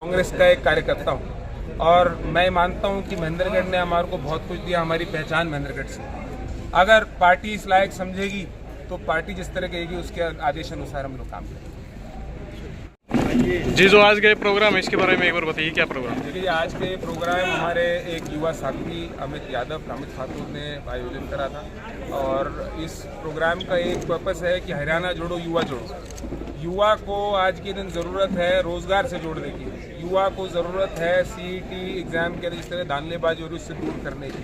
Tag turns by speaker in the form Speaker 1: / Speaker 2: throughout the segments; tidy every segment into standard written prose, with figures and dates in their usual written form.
Speaker 1: कांग्रेस का एक कार्यकर्ता हूँ और मैं मानता हूँ कि महेंद्रगढ़ ने हमारे को बहुत कुछ दिया। हमारी पहचान महेंद्रगढ़ से, अगर पार्टी इस लायक समझेगी तो पार्टी जिस तरह कहेगी उसके आदेश अनुसार हम लोग काम करेंगे।
Speaker 2: जी, जो आज के प्रोग्राम है इसके बारे में एक बार बताइए, क्या प्रोग्राम?
Speaker 1: देखिए, आज के प्रोग्राम हमारे एक युवा साथी अमित खातून ने आयोजन करा था और इस प्रोग्राम का एक पर्पस है कि हरियाणा जोड़ो युवा जोड़ो। युवा को आज के दिन ज़रूरत है रोज़गार से जोड़ने की, युवा को ज़रूरत है सीईटी एग्ज़ाम के जिस तरह धांधलेबाजी और उससे दूर करने की,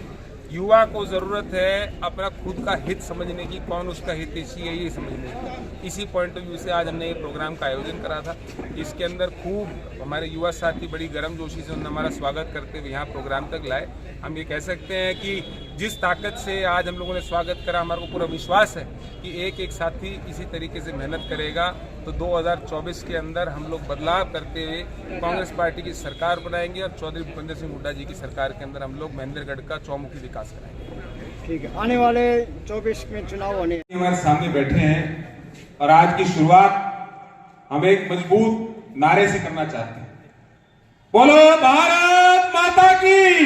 Speaker 1: युवा को ज़रूरत है अपना खुद का हित समझने की, कौन उसका हितैषी है ये समझने की। इसी पॉइंट ऑफ व्यू से आज हमने ये प्रोग्राम का आयोजन करा था। इसके अंदर खूब हमारे युवा साथी बड़ी गर्मजोशी से उन्होंने हमारा स्वागत करते हुए यहाँ प्रोग्राम तक लाए। हम ये कह सकते हैं कि जिस ताकत से आज हम लोगों ने स्वागत करा, हमारे को पूरा विश्वास है कि एक एक साथी इसी तरीके से मेहनत करेगा तो 2024 के अंदर हम लोग बदलाव करते हुए कांग्रेस पार्टी की सरकार बनाएंगे और चौधरी भूपेंद्र सिंह हुड्डा जी की सरकार के अंदर हम लोग महेंद्रगढ़ का चौमुखी विकास कराएंगे।
Speaker 3: ठीक है, आने वाले 24 में चुनाव होने
Speaker 1: हमारे सामने बैठे हैं और आज की शुरुआत हम एक मजबूत नारे से करना चाहते हैं। बोलो भारत माता की।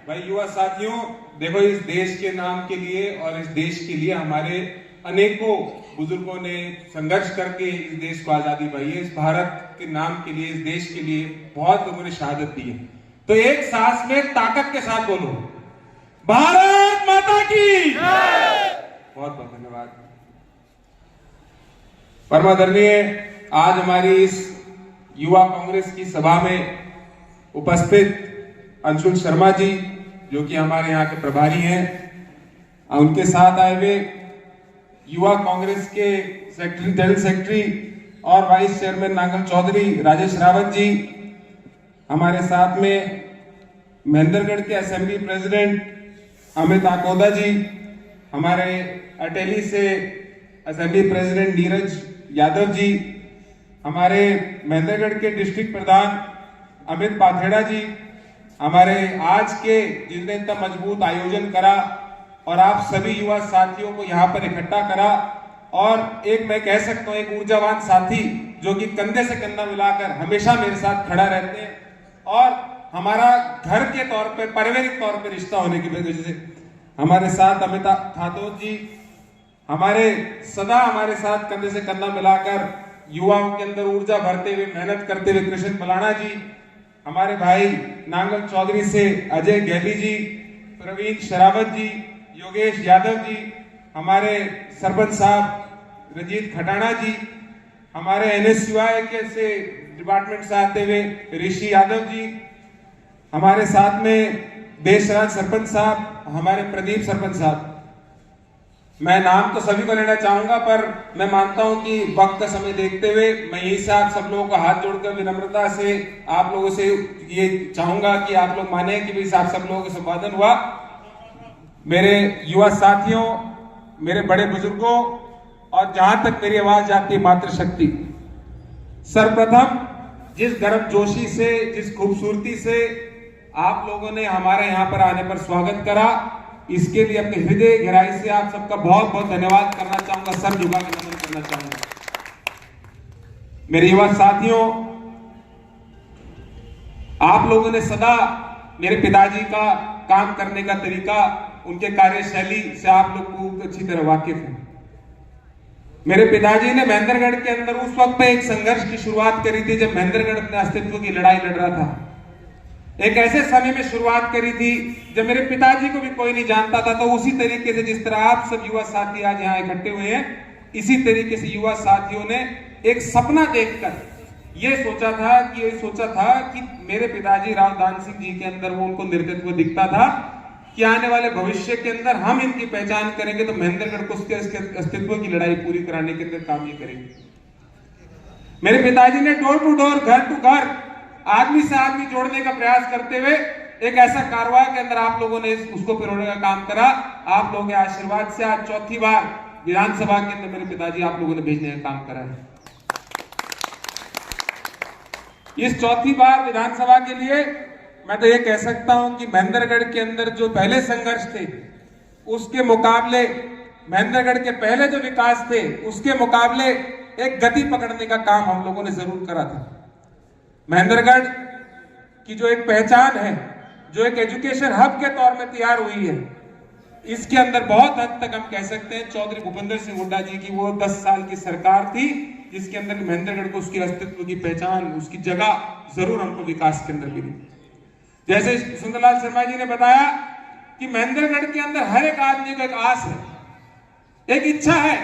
Speaker 1: भाई युवा साथियों, देखो, इस देश के नाम के लिए और इस देश के लिए हमारे अनेकों बुजुर्गों ने संघर्ष करके इस देश को आजादी पाई है। इस भारत के नाम के लिए, इस देश के लिए बहुत लोगों ने शहादत दी है। तो एक सांस में ताकत के साथ बोलो, भारत माता की। बहुत बहुत धन्यवाद। परमादरणीय, आज हमारी इस युवा कांग्रेस की सभा में उपस्थित अंशुल शर्मा जी, जो कि हमारे यहाँ के प्रभारी हैं, उनके साथ आए हुए युवा कांग्रेस के सेक्रेटरी, जनरल सेक्रेटरी और वाइस चेयरमैन नांगल चौधरी राजेश रावत जी, हमारे साथ में महेंद्रगढ़ के असेंबली प्रेसिडेंट अमित आकोदा जी, हमारे अटेली से असेंबली प्रेसिडेंट नीरज यादव जी, हमारे महेंद्रगढ़ के डिस्ट्रिक्ट प्रधान अमित पाथेड़ा जी, हमारे आज के जिसने इतना मजबूत आयोजन करा और आप सभी युवा साथियों को यहाँ पर इकट्ठा करा, और एक मैं कह सकता हूँ एक ऊर्जावान साथी जो कि कंधे से कंधा मिलाकर हमेशा मेरे साथ खड़ा रहते हैं और हमारा घर के तौर पे, पारिवारिक तौर पे रिश्ता होने की वजह से हमारे साथ अमिता खातून जी, हमारे सदा हमारे साथ कंधे से कंधा मिलाकर युवाओं के अंदर ऊर्जा भरते हुए, मेहनत करते हुए कृष्ण मलाना जी, हमारे भाई नांगल चौधरी से अजय गहली जी, प्रवीण शरावत जी, योगेश यादव जी, हमारे सरपंच साहब रंजीत खटाना जी, हमारे NSUI के से डिपार्टमेंट से आते हुए ऋषि यादव जी, हमारे साथ में देशराज सरपंच साहब, हमारे प्रदीप सरपंच साहब। मैं नाम तो सभी को लेना चाहूंगा, पर मैं मानता हूं कि वक्त का समय देखते हुए मैं यही से आप सब लोगों का हाथ जोड़कर विनम्रता से आप लोगों से ये चाहूंगा कि आप लोग माने कि भाई आप सब लोगों का संपादन हुआ। मेरे युवा साथियों, मेरे बड़े बुजुर्गों और जहां तक मेरी आवाज जाती है मातृशक्ति, सर्वप्रथम जिस गर्मजोशी से, जिस खूबसूरती से आप लोगों ने हमारे यहाँ पर आने पर स्वागत करा, इसके लिए अपने हृदय गहराई से आप सबका बहुत बहुत धन्यवाद करना चाहूंगा, सर झुका के नमन करना चाहूंगा। मेरे युवा साथियों, आप लोगों ने सदा मेरे पिताजी का काम करने का तरीका, उनके कार्यशैली से आप लोग को अच्छी तरह वाकिफ हैं। मेरे पिताजी ने महेंद्रगढ़ के अंदर उस वक्त पे एक संघर्ष की शुरुआत करी थी जब महेंद्रगढ़ अपने अस्तित्व की लड़ाई लड़ रहा था। एक ऐसे समय में शुरुआत करी थी जब मेरे पिताजी को भी कोई नहीं जानता था। तो उसी तरीके से जिस तरह आप सब युवा साथी आज यहाँ इकट्ठे हुए हैं, इसी तरीके से युवा साथियों ने एक सपना देखकर ये सोचा था कि मेरे पिताजी राव दान सिंह जी के अंदर वो उनको नेतृत्व दिखता था कि आने वाले भविष्य के अंदर हम इनकी पहचान करेंगे तो महेंद्रगढ़ को उसके अस्तित्व की लड़ाई पूरी कराने के अंदर काम ये करेंगे। मेरे पिताजी ने डोर टू डोर, घर टू घर, आदमी से आदमी जोड़ने का प्रयास करते हुए एक ऐसा कारवा के अंदर आप लोगों ने उसको पिरोने का काम करा। आप लोगों के आशीर्वाद से आज चौथी बार विधानसभा के अंदर मेरे पिताजी आप लोगों ने भेजने का काम करा है। इस चौथी बार विधानसभा के लिए मैं तो ये कह सकता हूं कि महेंद्रगढ़ के अंदर जो पहले संघर्ष थे उसके मुकाबले, महेंद्रगढ़ के पहले जो विकास थे उसके मुकाबले एक गति पकड़ने का काम हम लोगों ने जरूर करा था। महेंद्रगढ़ की जो एक पहचान है, जो एक एजुकेशन हब के तौर में तैयार हुई है, इसके अंदर बहुत हद तक हम कह सकते हैं चौधरी भूपेंद्र सिंह हुड्डा जी की वो 10 साल की सरकार थी, जिसके अंदर महेंद्रगढ़ को उसकी अस्तित्व की पहचान, उसकी जगह जरूर हमको विकास के अंदर मिली। जैसे सुंदरलाल शर्मा जी ने बताया कि महेंद्रगढ़ के अंदर हर एक आदमी को एक आस है, एक इच्छा है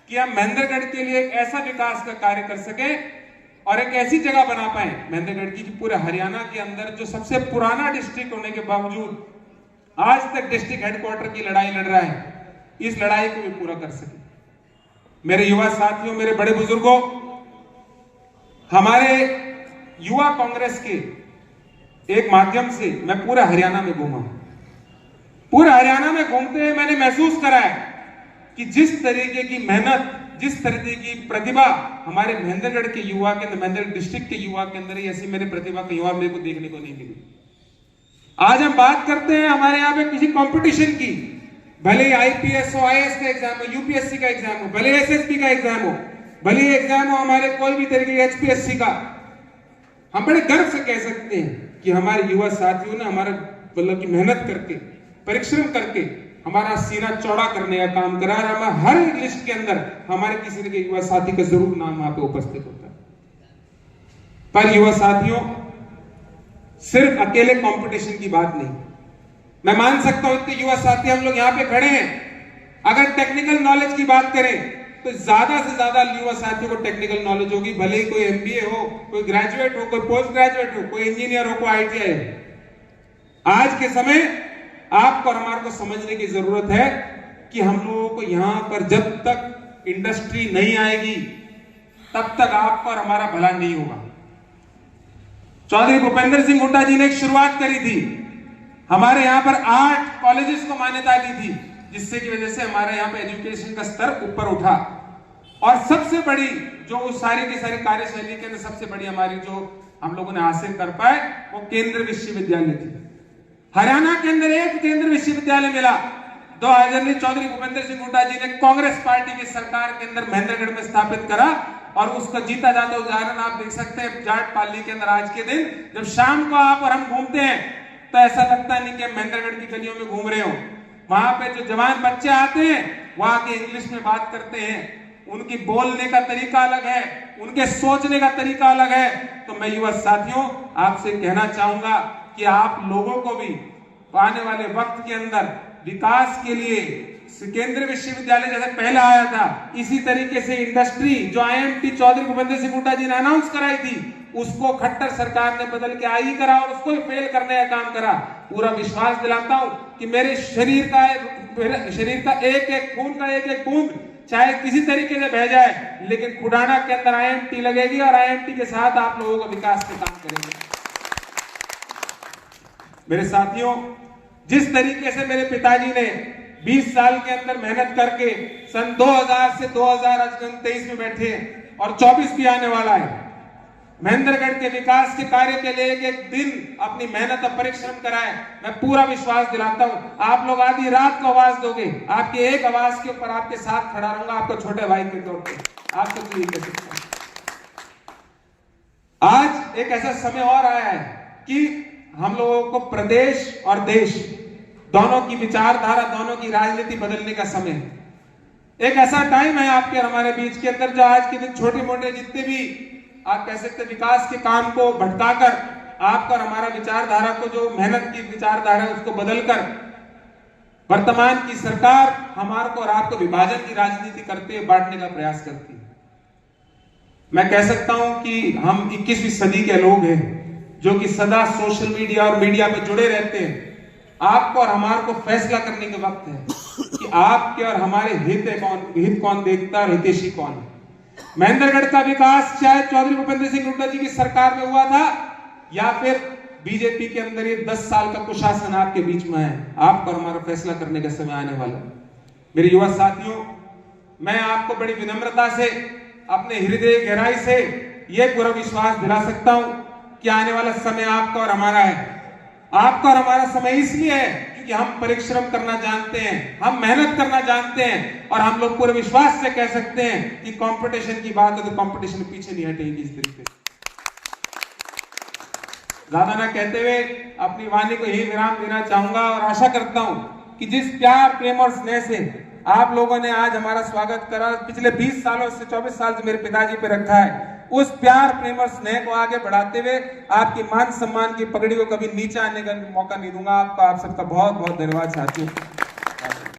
Speaker 1: कि हम महेंद्रगढ़ के लिए एक ऐसा विकास का कार्य कर सके और एक ऐसी जगह बना पाए महेंद्रगढ़ की, पूरे हरियाणा के अंदर जो सबसे पुराना डिस्ट्रिक्ट होने के बावजूद आज तक डिस्ट्रिक्ट हेडक्वार्टर की लड़ाई लड़ रहा है, इस लड़ाई को भी पूरा कर सके। मेरे युवा साथियों, मेरे बड़े बुजुर्गों, हमारे युवा कांग्रेस के एक माध्यम से मैं पूरा हरियाणा में घूमा। पूरा हरियाणा में घूमते हुए मैंने महसूस करा है कि जिस तरीके की मेहनत, जिस तरीके की प्रतिभा हमारे महेंद्रगढ़ के युवा के अंदर, महेंद्रगढ़ डिस्ट्रिक्ट के युवा के अंदर, ऐसी मेरे प्रतिभा के युवा मेरे को देखने को नहीं मिली। आज हम बात करते हैं हमारे यहाँ पे किसी कंपटीशन की, भले ही आईपीएस हो, आईएएस का एग्जाम हो, यूपीएससी का एग्जाम हो, भले एसएसबी का एग्जाम हो, भले ही एग्जाम हो हमारे कोई भी तरीके के एचपीएससी का, हम बड़े गर्व से कह सकते हैं कि हमारे युवा साथियों ने हमारा मतलब की मेहनत करके, परिश्रम करके हमारा सीना चौड़ा करने का काम करा। और हर लिस्ट के अंदर हमारे किसी न किसी युवा साथी का जरूर नाम वहां पे उपस्थित होता है। पर युवा साथियों, सिर्फ अकेले कंपटीशन की बात नहीं, मैं मान सकता हूं इतने युवा साथी हम लोग यहां पे खड़े हैं, अगर टेक्निकल नॉलेज की बात करें तो ज्यादा से ज्यादा युवा साथियों को टेक्निकल नॉलेज होगी, भले ही कोई एमबीए हो, कोई ग्रेजुएट हो, कोई पोस्ट ग्रेजुएट हो, कोई इंजीनियर हो, कोई आईटीआई हो। आज के समय आपको और हमारे को समझने की जरूरत है कि हम लोगों को यहां पर जब तक इंडस्ट्री नहीं आएगी तब तक आपका और हमारा भला नहीं होगा। चौधरी भूपेंद्र सिंह हुड्डा जी ने एक शुरुआत करी थी, हमारे यहाँ पर 8 कॉलेजेस को मान्यता दी थी, जिससे की वजह से हमारे यहाँ पे एजुकेशन का स्तर ऊपर उठा। और सबसे बड़ी जो उस सारी की सारी कार्यशैली के अंदर सबसे बड़ी हमारी जो हम लोगों ने हासिल कर पाए वो केंद्रीय विश्वविद्यालय थी। हरियाणा के अंदर एक केंद्रीय विश्वविद्यालय मिला 2000 में चौधरी भूपेंद्र सिंह हुड्डा जी ने कांग्रेस पार्टी की सरकार के अंदर महेंद्रगढ़ में स्थापित करा। और उसका जीता जाता उदाहरण आप देख सकते हैं जाट पाली के अंदर। आज के दिन जब शाम को आप और हम घूमते हैं तो ऐसा लगता नहीं कि हम महेंद्रगढ़ की गलियों में घूम रहे हो। वहां पे जो जवान बच्चे आते हैं वहां के इंग्लिश में बात करते हैं, उनकी बोलने का तरीका अलग है, उनके सोचने का तरीका अलग है। तो मैं युवा साथियों आपसे कहना चाहूंगा कि आप लोगों को भी आने वाले वक्त के अंदर विकास के लिए केंद्रीय विश्वविद्यालय जैसे पहले आया था, इसी तरीके से इंडस्ट्री जो आईएमटी चौधरी भूपेंद्र सिंह हुड्डा जी ने अनाउंस कराई थी, उसको खट्टर सरकार ने बदल के आई करा और उसको फेल करने का काम करा। पूरा विश्वास दिलाता हूं कि मेरे शरीर का एक एक खून का एक एक बूंद चाहे किसी तरीके से बह जाए, लेकिन खुडाना के अंदर आईएमटी लगेगी और आईएमटी के साथ आप लोगों का विकास के काम करेंगे। मेरे साथियों, जिस तरीके से मेरे पिताजी ने 20 साल के अंदर मेहनत करके सन 2000 से 2023 में बैठे और 24 भी आने वाला है, महेंद्रगढ़ के विकास के कार्य के लिए एक एक दिन अपनी मेहनत और परिश्रम कराए। मैं पूरा विश्वास दिलाता हूं आप लोग आधी रात को आवाज दोगे, आपके एक आवाज के ऊपर आपके साथ खड़ा रहूंगा, आपको छोटे भाई के तौर पे आपको ठीक है। आज एक ऐसा समय और आया है कि हम लोगों को प्रदेश और देश दोनों की विचारधारा, दोनों की राजनीति बदलने का समय है। एक ऐसा टाइम है आपके और हमारे बीच के अंदर जो आज के दिन छोटे मोटे जितने भी आप कह सकते विकास के काम को भटकाकर आपका और हमारा विचारधारा को, जो मेहनत की विचारधारा है उसको बदलकर वर्तमान की सरकार हमारे को और आपको विभाजन की राजनीति करते हुए बांटने का प्रयास करती है। मैं कह सकता हूं कि हम 21वीं सदी के लोग हैं जो कि सदा सोशल मीडिया और मीडिया पे जुड़े रहते हैं। आपको और हमारे को फैसला करने के वक्त है कि आपके और हमारे हित कौन देखता है, हितैषी कौन है। महेंद्रगढ़ का विकास चाहे चौधरी भूपेंद्र सिंह हुड्डा जी की सरकार में हुआ था या फिर बीजेपी के अंदर ये 10 साल का कुशासन आपके बीच में है, आपको और हमारा फैसला करने का समय आने वाला है। मेरे युवा साथियों, मैं आपको बड़ी विनम्रता से अपने हृदय गहराई से यह पूरा विश्वास दिला सकता हूं कि आने वाला समय आपका और हमारा है। आपका और हमारा समय इसलिए है क्योंकि हम परिश्रम करना जानते हैं, हम मेहनत करना जानते हैं और हम लोग पूरे विश्वास से कह सकते हैं कि कंपटीशन की बात है तो कंपटीशन पीछे नहीं हटेगी इस तरीके से। ज्यादा ना कहते हुए अपनी वाणी को यही विराम देना चाहूंगा और आशा करता हूं कि जिस प्यार प्रेम और स्नेह से आप लोगों ने आज हमारा स्वागत करा, पिछले 20 सालों से 24 साल से मेरे पिताजी पे रखा है, उस प्यार प्रेम और स्नेह को आगे बढ़ाते हुए आपकी मान सम्मान की पगड़ी को कभी नीचे आने का मौका नहीं दूंगा। आपका आप सबका बहुत बहुत धन्यवाद साथियों।